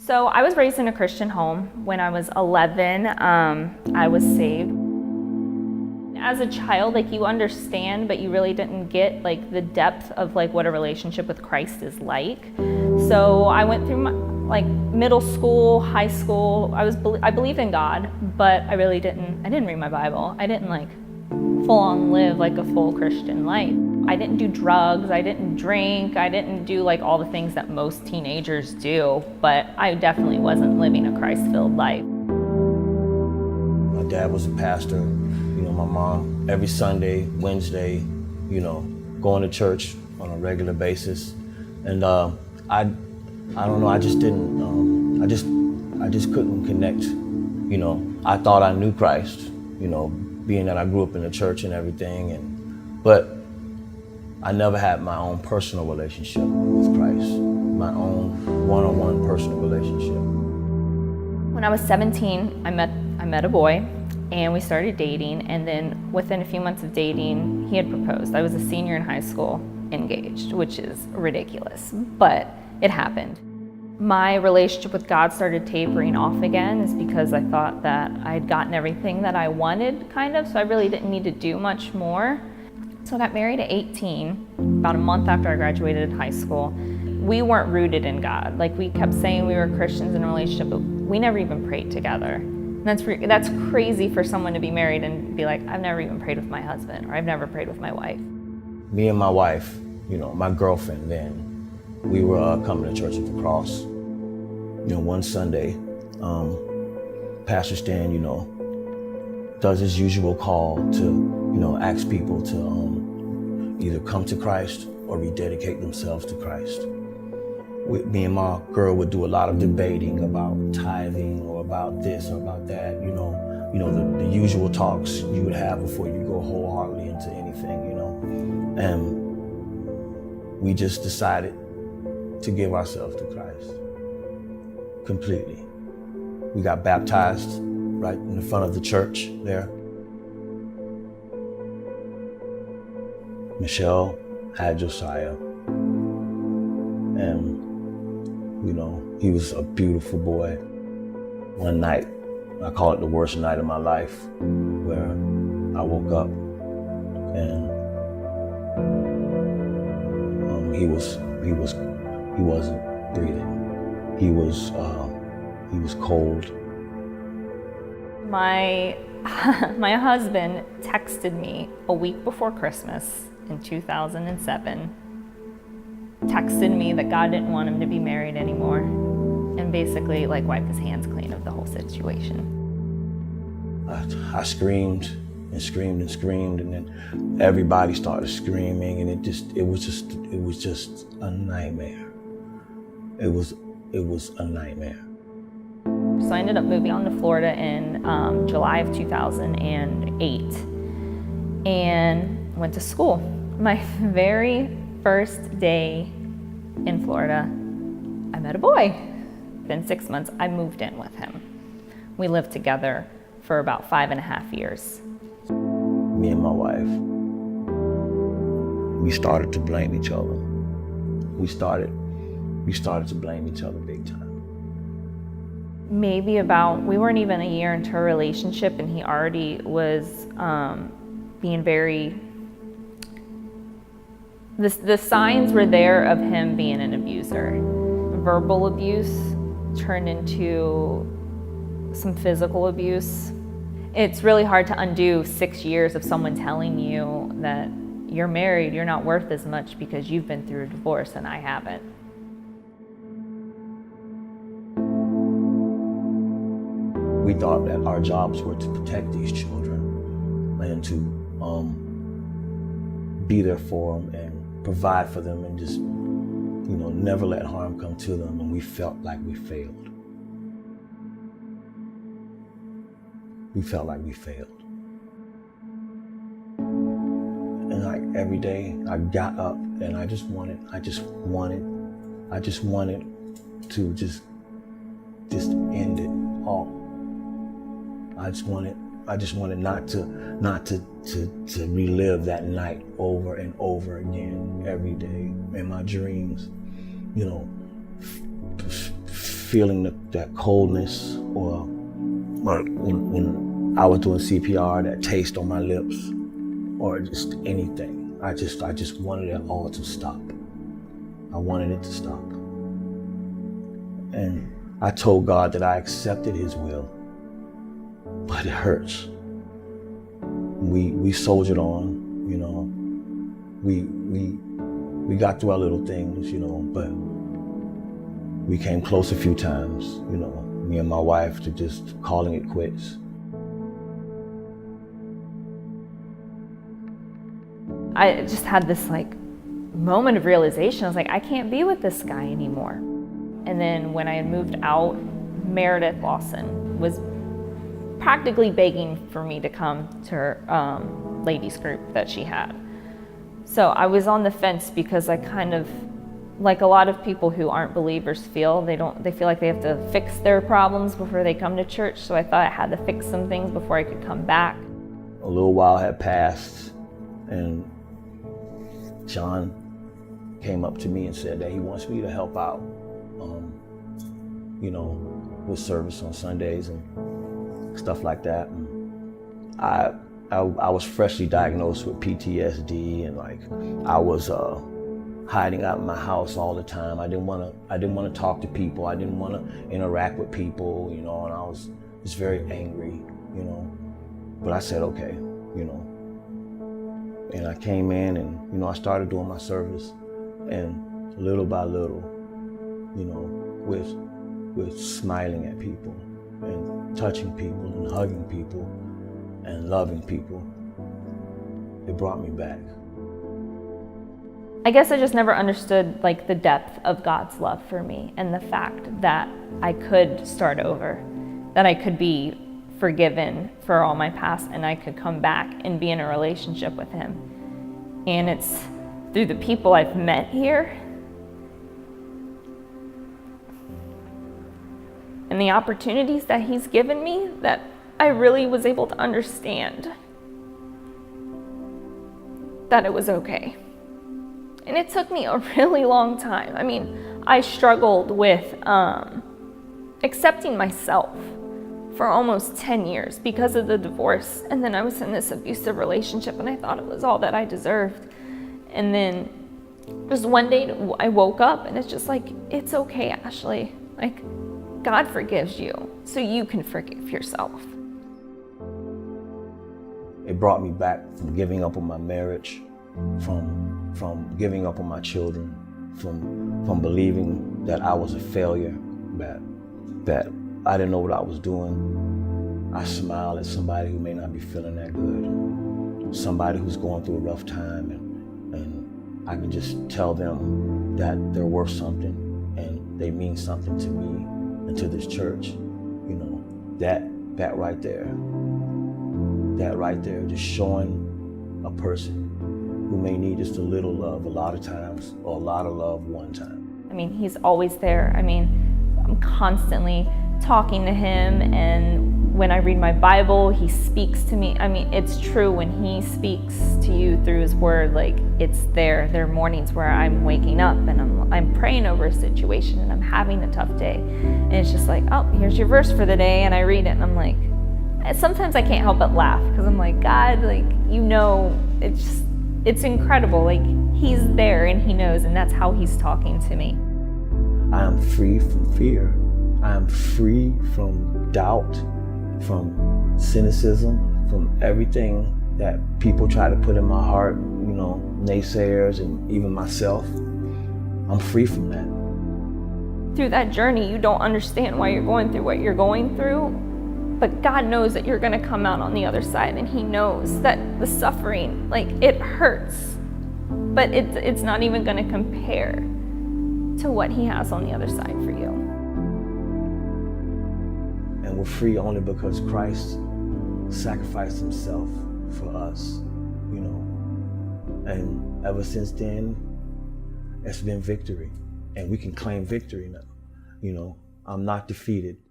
So I was raised in a Christian home. When I was 11, I was saved. As a child, you understand, but you really didn't get the depth of what a relationship with Christ is like. So I went through my middle school, high school. I believed in God, but I didn't read my Bible. I didn't full on live a full Christian life. I didn't do drugs, I didn't drink, I didn't do all the things that most teenagers do, but I definitely wasn't living a Christ-filled life. My dad was a pastor, my mom every Sunday, Wednesday, going to church on a regular basis. And I don't know, I just didn't, I just couldn't connect. I thought I knew Christ, being that I grew up in the church and everything, but I never had my own personal relationship with Christ, my own one-on-one personal relationship. When I was 17, I met a boy and we started dating, and then within a few months of dating, he had proposed. I was a senior in high school, engaged, which is ridiculous, but it happened. My relationship with God started tapering off again is because I thought that I had gotten everything that I wanted, so I really didn't need to do much more. So I got married at 18, about a month after I graduated high school. We weren't rooted in God. We kept saying we were Christians in a relationship, but we never even prayed together. And that's crazy for someone to be married and be like, I've never even prayed with my husband, or I've never prayed with my wife. Me and my wife, my girlfriend then, we were coming to Church of the Cross. One Sunday, Pastor Stan, does his usual call to, ask people to either come to Christ or rededicate themselves to Christ. Me and my girl would do a lot of debating about tithing or about this or about that, the usual talks you would have before you go wholeheartedly into anything, And we just decided to give ourselves to Christ completely. We got baptized right in the front of the church there. Michelle had Josiah, and he was a beautiful boy. One night, I call it the worst night of my life, where I woke up and he wasn't breathing. He was cold. My husband texted me a week before Christmas in 2007, texted me that God didn't want him to be married anymore, and basically wiped his hands clean of the whole situation. I screamed and screamed and screamed, and then everybody started screaming, and it was just a nightmare. It was a nightmare. So I ended up moving on to Florida in July of 2008 and went to school. My very first day in Florida, I met a boy. Within 6 months, I moved in with him. We lived together for about 5.5 years. Me and my wife, we started to blame each other. We started to blame each other big time. We weren't even a year into a relationship, and he already was being very, the signs were there of him being an abuser. Verbal abuse turned into some physical abuse. It's really hard to undo 6 years of someone telling you that you're married, you're not worth as much because you've been through a divorce and I haven't. We thought that our jobs were to protect these children and to be there for them and provide for them and just, never let harm come to them, and we felt like we failed. We felt like we failed. And every day I got up and I just wanted to just end it all. I just wanted not to relive that night over and over again every day in my dreams, feeling that coldness, or when I was doing CPR, that taste on my lips, or just anything. I just wanted it all to stop. I wanted it to stop. And I told God that I accepted his will, but it hurts. We soldiered on, you know. We got through our little things, you know, but we came close a few times, you know, me and my wife, to just calling it quits. I just had this like moment of realization. I was like, I can't be with this guy anymore. And then when I had moved out, Meredith Lawson was practically begging for me to come to her ladies group that she had. So I was on the fence because I kind of, like a lot of people who aren't believers feel, they feel like they have to fix their problems before they come to church. So I thought I had to fix some things before I could come back. A little while had passed, and John came up to me and said that he wants me to help out, you know, with service on Sundays and stuff like that. And I was freshly diagnosed with PTSD, and like I was hiding out in my house all the time. I didn't want to talk to people. I didn't want to interact with people, you know, and I was just very angry, you know. But I said, okay, you know. And I came in and, you know, I started doing my service, and little by little, you know, with smiling at people and touching people and hugging people and loving people, it brought me back. I guess I just never understood like the depth of God's love for me, and the fact that I could start over, that I could be forgiven for all my past, and I could come back and be in a relationship with him. And it's through the people I've met here and the opportunities that he's given me that I really was able to understand that it was okay. And it took me a really long time. I mean, I struggled with accepting myself for almost 10 years because of the divorce. And then I was in this abusive relationship, and I thought it was all that I deserved. And then just one day I woke up, and it's just like, it's okay, Ashley. Like, God forgives you, so you can forgive yourself. It brought me back from giving up on my marriage, from giving up on my children, from believing that I was a failure, that I didn't know what I was doing. I smile at somebody who may not be feeling that good, somebody who's going through a rough time, and I can just tell them that they're worth something and they mean something to me and to this church. You know, that right there, just showing a person who may need just a little love a lot of times, or a lot of love one time. I mean, he's always there. I mean, I'm constantly talking to him, and when I read my Bible, he speaks to me. I mean, it's true when he speaks to you through his word, like, it's there. There are mornings where I'm waking up and I'm praying over a situation and I'm having a tough day. And it's just like, oh, here's your verse for the day, and I read it and I'm like, sometimes I can't help but laugh, because I'm like, God, like, you know, it's incredible. Like, he's there and he knows, and that's how he's talking to me. I am free from fear. I am free from doubt, from cynicism, from everything that people try to put in my heart, you know, naysayers and even myself. I'm free from that. Through that journey, you don't understand why you're going through what you're going through, but God knows that you're going to come out on the other side, and he knows that the suffering, like, it hurts, but it's not even going to compare to what he has on the other side for you. And we're free only because Christ sacrificed himself for us, you know. And ever since then, it's been victory. And we can claim victory now. You know, I'm not defeated.